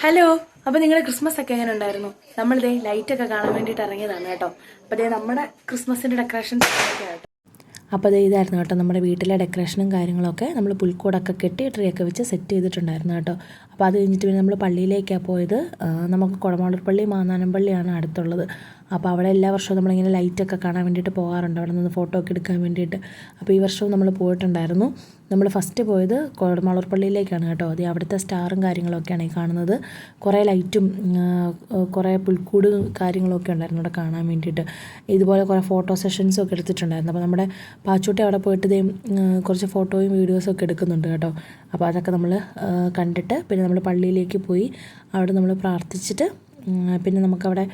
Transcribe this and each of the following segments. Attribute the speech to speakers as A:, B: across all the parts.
A: Hello. അപ്പോൾ നിങ്ങളുടെ Christmas ഒക്കെ എങ്ങനെ ഉണ്ടായിരുന്നു? നമ്മളിതേ ലൈറ്റൊക്കെ കാണാൻ വേണ്ടിയിട്ട് ഇറങ്ങിയതാണ് കേട്ടോ. അപ്പോൾ ഇതേ നമ്മുടെ ക്രിസ്മസിൻ്റെ ഡെക്കറേഷൻസ് ഒക്കെ കേട്ടോ. അപ്പോൾ അത് ഇതായിരുന്നു കേട്ടോ, നമ്മുടെ വീട്ടിലെ ഡെക്കറേഷനും കാര്യങ്ങളൊക്കെ നമ്മൾ പുൽക്കൂടൊക്കെ കെട്ടി ട്രീയൊക്കെ വെച്ച് സെറ്റ് ചെയ്തിട്ടുണ്ടായിരുന്നു കേട്ടോ. അപ്പോൾ അത് കഴിഞ്ഞിട്ട് പിന്നെ നമ്മൾ പള്ളിയിലേക്കാണ് പോയത്. നമുക്ക് കുടമാളൂർ പള്ളി മാന്നാനം പള്ളിയാണ് അടുത്തുള്ളത്. അപ്പോൾ അവിടെ എല്ലാ വർഷവും നമ്മളിങ്ങനെ ലൈറ്റൊക്കെ കാണാൻ വേണ്ടിയിട്ട് പോകാറുണ്ട്, അവിടെ നിന്ന് ഫോട്ടോ ഒക്കെ എടുക്കാൻ വേണ്ടിയിട്ട്. അപ്പോൾ ഈ വർഷവും നമ്മൾ പോയിട്ടുണ്ടായിരുന്നു. നമ്മൾ ഫസ്റ്റ് പോയത് കുടമാളൂർ പള്ളിയിലേക്കാണ് കേട്ടോ. അത് അവിടുത്തെ സ്റ്റാറും കാര്യങ്ങളൊക്കെയാണ് ഈ കാണുന്നത്. കുറേ ലൈറ്റും കുറേ പുൽക്കൂട് കാര്യങ്ങളൊക്കെ ഉണ്ടായിരുന്നു അവിടെ കാണാൻ വേണ്ടിയിട്ട്. ഇതുപോലെ കുറേ ഫോട്ടോ സെഷൻസും ഒക്കെ എടുത്തിട്ടുണ്ടായിരുന്നു. അപ്പോൾ നമ്മുടെ പാച്ചൂട്ടി അവിടെ പോയിട്ട് കുറച്ച് ഫോട്ടോയും വീഡിയോസും ഒക്കെ എടുക്കുന്നുണ്ട് കേട്ടോ. അപ്പോൾ അതൊക്കെ നമ്മൾ കണ്ടിട്ട് പിന്നെ നമ്മൾ പള്ളിയിലേക്ക് പോയി. അവിടെ നമ്മൾ പ്രാർത്ഥിച്ചിട്ട് പിന്നെ നമുക്കവിടെ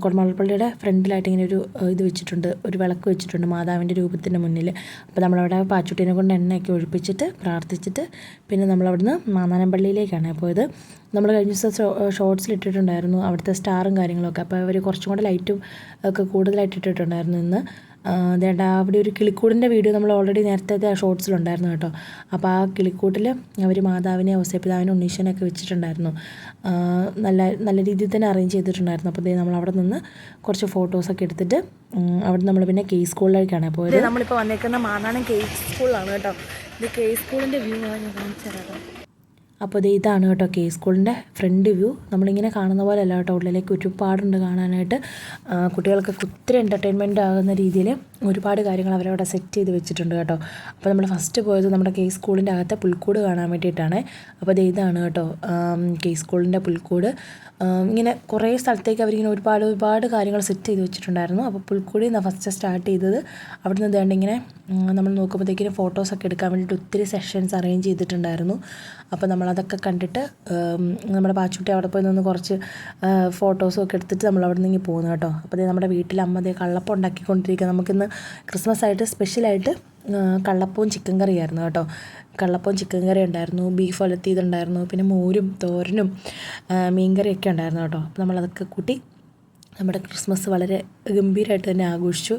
A: കുടമാളൂർ പള്ളിയുടെ ഫ്രണ്ടിലായിട്ട് ഇങ്ങനെ ഒരു ഇത് വെച്ചിട്ടുണ്ട്, ഒരു വിളക്ക് വെച്ചിട്ടുണ്ട് മാതാവിൻ്റെ രൂപത്തിൻ്റെ മുന്നിൽ. അപ്പോൾ നമ്മളവിടെ പാച്ചുട്ടീനെ കൊണ്ട് എണ്ണയൊക്കെ ഒഴിപ്പിച്ചിട്ട് പ്രാർത്ഥിച്ചിട്ട് പിന്നെ നമ്മളവിടുന്ന് മാന്നാനം പള്ളിയിലേക്കാണ് പോയത്. നമ്മൾ കഴിഞ്ഞ ദിവസം ഷോർട്സിൽ ഇട്ടിട്ടുണ്ടായിരുന്നു അവിടുത്തെ സ്റ്റാറും കാര്യങ്ങളൊക്കെ. അപ്പോൾ അവർ കുറച്ചും കൂടെ ലൈറ്റും ഒക്കെ കൂടുതലായിട്ട് ഇട്ടിട്ടുണ്ടായിരുന്നു ഇന്ന്. അതേണ്ട അവിടെ ഒരു കിളിക്കൂടിൻ്റെ വീഡിയോ നമ്മൾ ഓൾറെഡി നേരത്തെ ഷോർട്സിലുണ്ടായിരുന്നു കേട്ടോ. അപ്പോൾ ആ കിളിക്കൂട്ടിൽ അവർ മാതാവിനെ ഔസേപ്പിതാവിനെ ഉണ്ണീശനെയൊക്കെ വെച്ചിട്ടുണ്ടായിരുന്നു. നല്ല നല്ല രീതിയിൽ തന്നെ അറേഞ്ച് ചെയ്തിട്ടുണ്ടായിരുന്നു. അപ്പോൾ നമ്മൾ അവിടെ നിന്ന് കുറച്ച് ഫോട്ടോസൊക്കെ എടുത്തിട്ട് അവിടെ നമ്മൾ പിന്നെ കെ സ്കൂളിലേക്കാണ് പോയത്. നമ്മളിപ്പോൾ വന്നേക്കുന്ന മാന്നാനം കെ സ്കൂളിലാണ് കേട്ടോ. ഇത് കെ സ്കൂളിൻ്റെ വ്യൂ ആണ് ഞാൻ കാണിച്ചു തരാം. അപ്പോൾ ഇതാണ് കേട്ടോ കെ സ്കൂളിൻ്റെ ഫ്രണ്ട് വ്യൂ. നമ്മളിങ്ങനെ കാണുന്ന പോലെ അല്ല കേട്ടോ, ഉള്ളിലേക്ക് ഒരുപാടുണ്ട് കാണാനായിട്ട്. കുട്ടികൾക്കൊക്കെ ഒത്തിരി എൻ്റർടൈൻമെൻ്റ് ആകുന്ന രീതിയിൽ ഒരുപാട് കാര്യങ്ങൾ അവരവിടെ സെറ്റ് ചെയ്ത് വെച്ചിട്ടുണ്ട് കേട്ടോ. അപ്പോൾ നമ്മൾ ഫസ്റ്റ് പോയത് നമ്മുടെ കെ സ്കൂളിൻ്റെ അകത്തെ പുൽക്കൂട് കാണാൻ വേണ്ടിയിട്ടാണ്. അപ്പോൾ ഇതാണ് കേട്ടോ കെ സ്കൂളിൻ്റെ പുൽക്കൂട്. ഇങ്ങനെ കുറേ സ്ഥലത്തേക്ക് അവരിങ്ങനെ ഒരുപാട് കാര്യങ്ങൾ സെറ്റ് ചെയ്ത് വെച്ചിട്ടുണ്ടായിരുന്നു. അപ്പോൾ പുൽക്കൂടിൽ നിന്നാണ് ഫസ്റ്റ് സ്റ്റാർട്ട് ചെയ്തത്. അവിടെ നിന്ന് ഇതാണ്ട് ഇങ്ങനെ നമ്മൾ നോക്കുമ്പോഴത്തേക്കിനും ഫോട്ടോസൊക്കെ എടുക്കാൻ വേണ്ടിയിട്ട് ഒത്തിരി സെഷൻസ് അറേഞ്ച് ചെയ്തിട്ടുണ്ടായിരുന്നു. അപ്പോൾ നമ്മളതൊക്കെ കണ്ടിട്ട് നമ്മുടെ പാച്ചുട്ടി അവിടെ പോയി നിന്ന് കുറച്ച് ഫോട്ടോസും ഒക്കെ എടുത്തിട്ട് നമ്മൾ അവിടെ നിന്ന് പോകുന്നു കേട്ടോ. അപ്പോൾ നമ്മുടെ വീട്ടിൽ അമ്മ കള്ളപ്പം ഉണ്ടാക്കിക്കൊണ്ടിരിക്കുക. നമുക്കിന്ന് ക്രിസ്മസ് ആയിട്ട് സ്പെഷ്യലായിട്ട് കള്ളപ്പവും ചിക്കൻ കറിയായിരുന്നു കേട്ടോ. കള്ളപ്പവും ചിക്കൻ കറി ഉണ്ടായിരുന്നു, ബീഫ് ഒലത്തിയതുണ്ടായിരുന്നു, പിന്നെ മോരും തോരനും മീൻകറിയൊക്കെ ഉണ്ടായിരുന്നു കേട്ടോ. അപ്പോൾ നമ്മളതൊക്കെ കൂട്ടി നമ്മുടെ ക്രിസ്മസ് വളരെ ഗംഭീരമായിട്ട് തന്നെ ആഘോഷിച്ചു.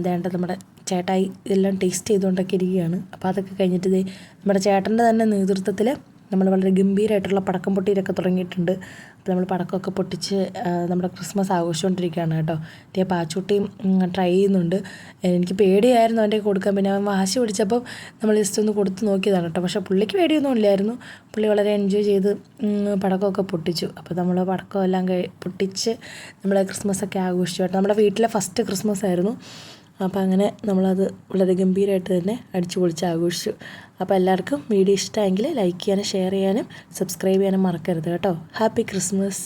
A: വേണ്ട നമ്മുടെ ചേട്ടായി ഇതെല്ലാം ടേസ്റ്റ് ചെയ്തുകൊണ്ടൊക്കെ ഇരിക്കുകയാണ്. അപ്പോൾ അതൊക്കെ കഴിഞ്ഞിട്ട് നമ്മുടെ ചേട്ടൻ്റെ തന്നെ നേതൃത്വത്തിൽ നമ്മൾ വളരെ ഗംഭീരമായിട്ടുള്ള പടക്കം പൊട്ടിയിലൊക്കെ തുടങ്ങിയിട്ടുണ്ട്. അപ്പോൾ നമ്മൾ പടക്കമൊക്കെ പൊട്ടിച്ച് നമ്മുടെ ക്രിസ്മസ് ആഘോഷിച്ചുകൊണ്ടിരിക്കുകയാണ് കേട്ടോ. പാച്ചൂട്ടിയും ട്രൈ ചെയ്യുന്നുണ്ട്. എനിക്ക് പേടിയായിരുന്നു അവൻ്റെ കൊടുക്കാൻ, പിന്നെ അവൻ വാശി പിടിച്ചപ്പോൾ നമ്മൾ ജസ്റ്റ് ഒന്ന് കൊടുത്ത് നോക്കിയതാണ് കേട്ടോ. പക്ഷേ പുള്ളിക്ക് പേടിയൊന്നും ഇല്ലായിരുന്നു. പുള്ളി വളരെ എൻജോയ് ചെയ്ത് പടക്കമൊക്കെ പൊട്ടിച്ചു. അപ്പോൾ നമ്മൾ പടക്കം എല്ലാം പൊട്ടിച്ച് നമ്മൾ ക്രിസ്മസൊക്കെ ആഘോഷിച്ചു കേട്ടോ. നമ്മുടെ വീട്ടിലെ ഫസ്റ്റ് ക്രിസ്മസ് ആയിരുന്നു. അപ്പോൾ അങ്ങനെ നമ്മളത് വളരെ ഗംഭീരമായിട്ട് തന്നെ അടിച്ചു പൊളിച്ച് ആഘോഷിച്ചു. അപ്പോൾ എല്ലാവർക്കും വീഡിയോ ഇഷ്ടമായെങ്കിൽ ലൈക്ക് ചെയ്യാനും ഷെയർ ചെയ്യാനും സബ്സ്ക്രൈബ് ചെയ്യാനും മറക്കരുത് കേട്ടോ. Happy Christmas.